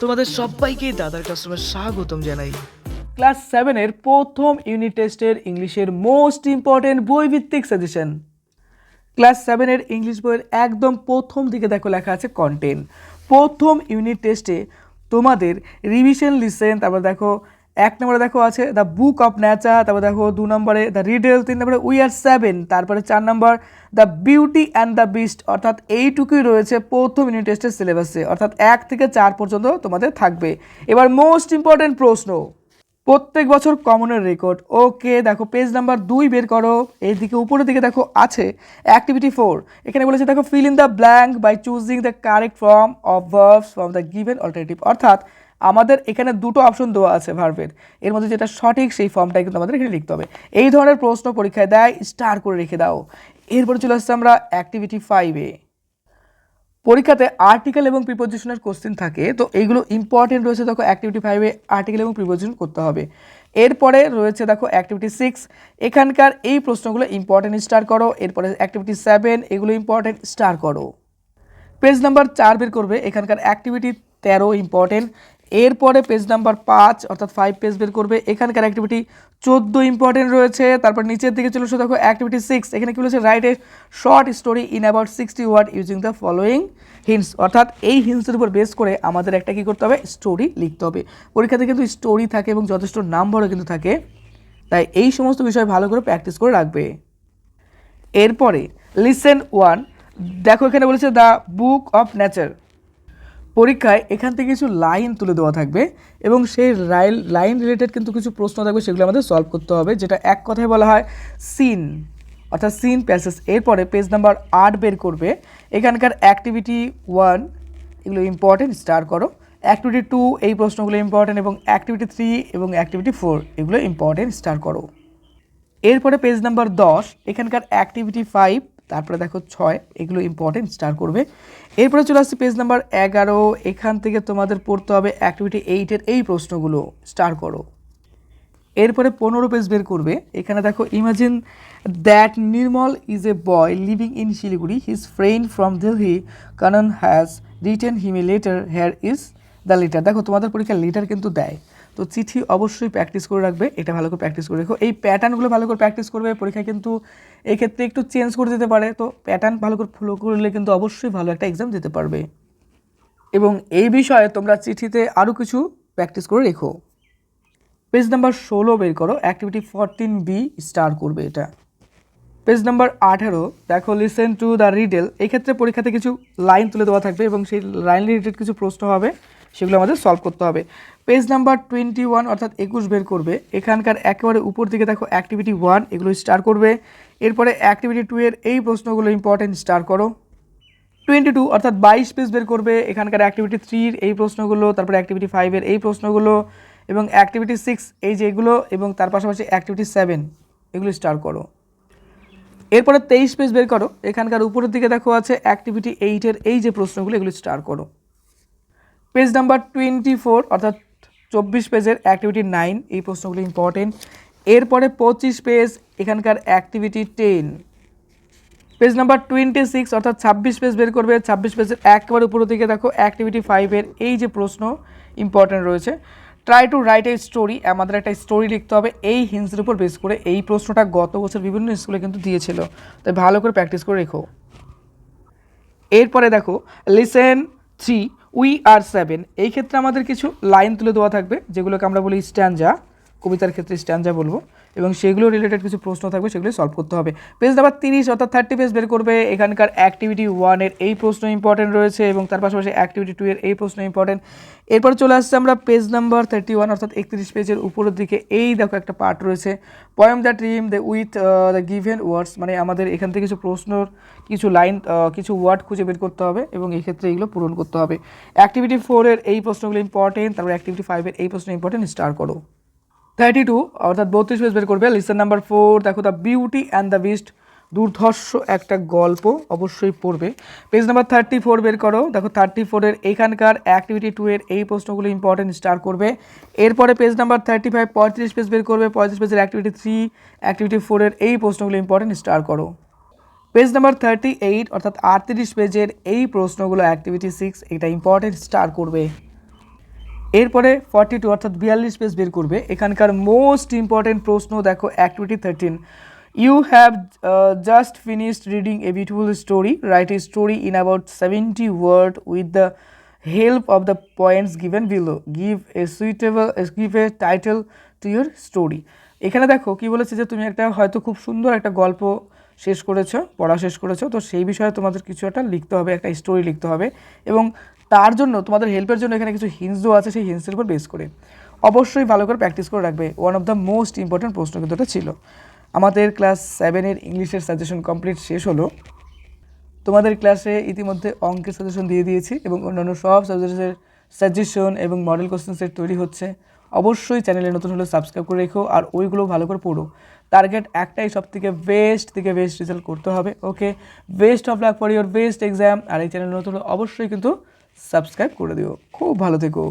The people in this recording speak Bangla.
তোমাদের সবাইকে দাদার কাস্টমার স্বাগতম জানাই। ক্লাস 7 এর প্রথম ইউনিট টেস্টের ইংলিশের মোস্ট ইম্পর্টেন্ট বইভিত্তিক সাজেশন। ক্লাস 7 এর ইংলিশ বইয়ের একদম প্রথম দিকে দেখো লেখা আছে কন্টেন্ট। প্রথম ইউনিট টেস্টে তোমাদের রিভিশন লিসেন, তারপর দেখো 1 নম্বরে দেখো আছে দ্য বুক অফ নেচার, তারপর দেখো 2 নম্বরে দ্য রিডেল, 3 নম্বরে উই আর 7, তারপরে 4 নম্বর the beauty and the beast. অর্থাৎ এইটুকুই রয়েছে প্রথম ইউনিট টেস্টের সিলেবাসে, অর্থাৎ 1 থেকে 4 পর্যন্ত তোমাদের থাকবে। এবার মোস্ট ইম্পর্টেন্ট প্রশ্ন, প্রত্যেক বছর কমনের রেকর্ড। ওকে, দেখো পেজ নাম্বার 2 বের করো। এইদিকে উপরের দিকে দেখো আছে অ্যাক্টিভিটি 4। এখানে বলেছে দেখো fill in the blank by choosing the correct form of verbs from the given alternative. অর্থাৎ আমাদের এখানে দুটো অপশন দেওয়া আছে ভার্বের, এর মধ্যে যেটা সঠিক সেই ফর্মটাই কিন্তু আমাদের এখানে লিখতে হবে। এই ধরনের প্রশ্ন পরীক্ষায় দেয়, স্টার করে রেখে দাও। এরপরে চলে আসছে আমরা অ্যাক্টিভিটি 5-এ। পরীক্ষাতে আর্টিকেল এবং প্রিপোজিশনের কোশ্চেন থাকে, তো এইগুলো ইম্পর্টেন্ট রয়েছে। দেখো অ্যাক্টিভিটি 5-এ আর্টিকেল এবং প্রিপোজিশন করতে হবে। এরপরে রয়েছে দেখো অ্যাক্টিভিটি 6, এখানকার এই প্রশ্নগুলো ইম্পর্টেন্ট স্টার করো। এরপরে অ্যাক্টিভিটি 7, এগুলো ইম্পর্টেন্ট স্টার করো। পেজ নাম্বার 4 বের করবে, এখানকার অ্যাক্টিভিটি 13 ইম্পর্টেন্ট। এরপরে পেজ নাম্বার 5 অর্থাৎ 5 পেজ বের করবে, এখানকার অ্যাক্টিভিটি 14 ইম্পর্টেন্ট রয়েছে। তারপর নিচের দিকে চলে এসো, দেখো অ্যাক্টিভিটি 6, এখানে কি বলেছে write a short story in about 60 word using the following hints. অর্থাৎ এই হিন্টসের উপর বেস করে আমাদের একটা কী করতে হবে, স্টোরি লিখতে হবে। পরীক্ষাতে কিন্তু স্টোরি থাকে এবং যথেষ্ট নাম্বারও কিন্তু থাকে, তাই এই সমস্ত বিষয় ভালো করে প্র্যাকটিস করে রাখবে। এরপরে লিসেন 1, দেখো এখানে বলেছে দ্য বুক অফ নেচার। পরীক্ষায় এখান থেকে কিছু লাইন তুলে দেওয়া থাকবে এবং সেই লাইন রিলেটেড কিন্তু কিছু প্রশ্ন থাকবে, সেগুলো আমাদের সলভ করতে হবে, যেটা এক কথায় বলা হয় সিন, অর্থাৎ সিন প্যাসেজ। এরপরে পেজ নাম্বার 8 বের করবে, এখানকার অ্যাক্টিভিটি 1 এগুলো ইম্পর্টেন্ট স্টার করো, অ্যাক্টিভিটি 2 এই প্রশ্নগুলো ইম্পর্টেন্ট, এবং অ্যাক্টিভিটি 3 এবং অ্যাক্টিভিটি 4 এগুলো ইম্পর্টেন্ট স্টার করো। এরপরে পেজ নাম্বার 10, এখানকার অ্যাক্টিভিটি 5, তারপরে দেখো 6, এগুলো ইম্পর্টেন্ট স্টার করবে। এরপরে চলে আসছে পেজ নাম্বার 11, এখান থেকে তোমাদের পড়তে হবে অ্যাক্টিভিটি 8-এর এই প্রশ্নগুলো স্টার করো। এরপরে 15 পেজ বের করবে, এখানে দেখো imagine that Nirmal is a boy living in Siliguri, his friend from Delhi Kanan has written him a letter, hair is the letter. দেখো তোমাদের পরীক্ষায় লেটার কিন্তু দেয়, তো চিঠি অবশ্যই প্র্যাকটিস করে রাখবে, এটা ভালো করে প্র্যাকটিস করে রেখো। এই প্যাটার্নগুলো ভালো করে প্র্যাকটিস করবে, পরীক্ষায় কিন্তু এই ক্ষেত্রে একটু চেঞ্জ করে দিতে পারে, তো প্যাটার্ন ভালো করে ফলো করলে কিন্তু অবশ্যই ভালো একটা এক্সাম দিতে পারবে। এবং এই বিষয়ে তোমরা চিঠিতে আরও কিছু প্র্যাকটিস করে রেখো। পেজ নাম্বার 16 বের করো, অ্যাক্টিভিটি 14B স্টার করবে এটা। পেজ নাম্বার 18, দেখো লিসেন টু দ্য রিডেল। এক্ষেত্রে পরীক্ষাতে কিছু লাইন তুলে দেওয়া থাকবে এবং সেই লাইন রিলেটেড কিছু প্রশ্ন হবে, সেগুলো আমাদের সলভ করতে হবে। পেজ নাম্বার 21 অর্থাৎ 21 বের করবে, এখানকার একেবারে উপর দিকে দেখো অ্যাক্টিভিটি 1 এগুলো স্টার করবে। এরপরে অ্যাক্টিভিটি 2 এর এই প্রশ্নগুলো ইম্পর্টেন্ট স্টার করো। 22 অর্থাৎ 22 পেজ বের করবে, এখানকার অ্যাক্টিভিটি 3 এই প্রশ্নগুলো, তারপরে অ্যাক্টিভিটি 5 এর এই প্রশ্নগুলো, এবং অ্যাক্টিভিটি 6 এই যে এগুলো, এবং তার পাশাপাশি অ্যাক্টিভিটি 7 এগুলো স্টার করো। এরপরে 23 পেজ বের করো, এখানকার উপরের দিকে দেখো আছে অ্যাক্টিভিটি 8 এর এই যে প্রশ্নগুলো এগুলো স্টার করো। পেজ নাম্বার 24 অর্থাৎ 24 পেজের অ্যাক্টিভিটি 9 এই প্রশ্নগুলো ইম্পর্টেন্ট। এরপরে 25 পেজ, এখানকার অ্যাক্টিভিটি 10। পেজ নাম্বার 26 অর্থাৎ 26 পেজ বের করবে, 26 পেজের একেবারে উপরের দিকে দেখো অ্যাক্টিভিটি 5 এর এই যে প্রশ্ন ইম্পর্টেন্ট রয়েছে। Try to right a story, আমাদের একটা স্টোরি লিখতে হবে এই হিন্টসের উপর বেস করে। এই প্রশ্নটা গত বছর বিভিন্ন স্কুলে কিন্তু দিয়েছিল, তাই ভালো করে প্র্যাকটিস করে রেখো। এরপরে দেখো লিসেন 3 উই আর 7, এই ক্ষেত্রে আমাদের কিছু লাইন তুলে দেওয়া থাকবে, যেগুলোকে আমরা বলি স্ট্যাঞ্জা, কবিতার ক্ষেত্রে স্ট্যাঞ্জা বলবো, এবং সেগুলো রিলেটেড কিছু প্রশ্ন থাকবে, সেগুলো সলভ করতে হবে। পেজ নাম্বার 30 অর্থাৎ 30 পেজ বের করবে, এখানকার অ্যাক্টিভিটি 1 এর এই প্রশ্ন ইম্পর্টেন্ট রয়েছে এবং তার পাশাপাশি অ্যাক্টিভিটি 2 এর এই প্রশ্ন ইম্পর্টেন্ট। এরপর চলে আসছে আমরা পেজ নাম্বার 31 অর্থাৎ 31 পেজের উপরের দিকে, এই দেখো একটা পার্ট রয়েছে poem that Rim the with the given words, মানে আমাদের এখান থেকে কিছু প্রশ্নর কিছু লাইন কিছু ওয়ার্ড খুঁজে বের করতে হবে এবং এই ক্ষেত্রে এইগুলো পূরণ করতে হবে। অ্যাক্টিভিটি 4 এর এই প্রশ্নগুলো ইম্পর্টেন্ট, তারপর অ্যাক্টিভিটি 5 এর এই প্রশ্ন ইম্পর্টেন্ট স্টার করো। 32 অর্থাৎ 32 পেজ বের করবে, লিসন নাম্বার 4, দেখো the beauty and the beast, দুর্ধর্ষ একটা গল্প, অবশ্যই পড়বে। পেজ নাম্বার 34 বের করো, দেখো 34 এর এইখানকার অ্যাক্টিভিটি 2 এর এই প্রশ্নগুলো ইম্পর্টেন্ট স্টার করবে। এরপরে পেজ নাম্বার 35 35 পেজ বের করবে, 35 পেজের অ্যাক্টিভিটি 3 অ্যাক্টিভিটি 4 এর এই প্রশ্নগুলো ইম্পর্টেন্ট স্টার করো। পেজ নাম্বার 38 অর্থাৎ 38 পেজের এই প্রশ্নগুলো অ্যাক্টিভিটি 6 এটা ইম্পর্টেন্ট স্টার করবে। এরপরে 42 অর্থাৎ 42 পেজ বের করবে। এখানকার মোস্ট ইম্পর্টেন্ট প্রশ্ন দেখো, activity 13, you have just finished reading a beautiful story, write a story in about 70 word with the help of the points given below, give a title to your story. এখানে দেখো কি বলেছে যে তুমি একটা হয়তো খুব সুন্দর একটা গল্প শেষ করেছো, পড়া শেষ করেছো, তো সেই বিষয়ে তোমাদের কিছু একটা লিখতে হবে, একটা স্টোরি লিখতে হবে, এবং তার জন্য তোমাদের হেল্পের জন্য এখানে কিছু হিন্টস দেওয়া আছে, সেই হিন্টসের উপর বেস করে অবশ্যই ভালো করে প্র্যাকটিস করে রাখবে। One of the most important প্রশ্ন কিন্তু এটা ছিল। আমাদের ক্লাস 7-এর ইংলিশের সাজেশন কমপ্লিট শেষ হলো। তোমাদের ক্লাসে ইতিমধ্যে অঙ্কের সাজেশন দিয়ে দিয়েছি এবং অন্যান্য সব সাবজেক্টের সাজেশন এবং মডেল কোশ্চেন সেট তৈরি হচ্ছে। অবশ্যই চ্যানেলে নতুন হলে সাবস্ক্রাইব করে রেখো আর ওইগুলো ভালো করে পড়ো। টার্গেট একটাই, সব থেকে বেস্ট রেজাল্ট করতে হবে। Okay, best of luck for your best exam. আর এই চ্যানেলে নতুন হলে অবশ্যই কিন্তু সাবস্ক্রাইব করে দিও। খুব ভালো থেকো।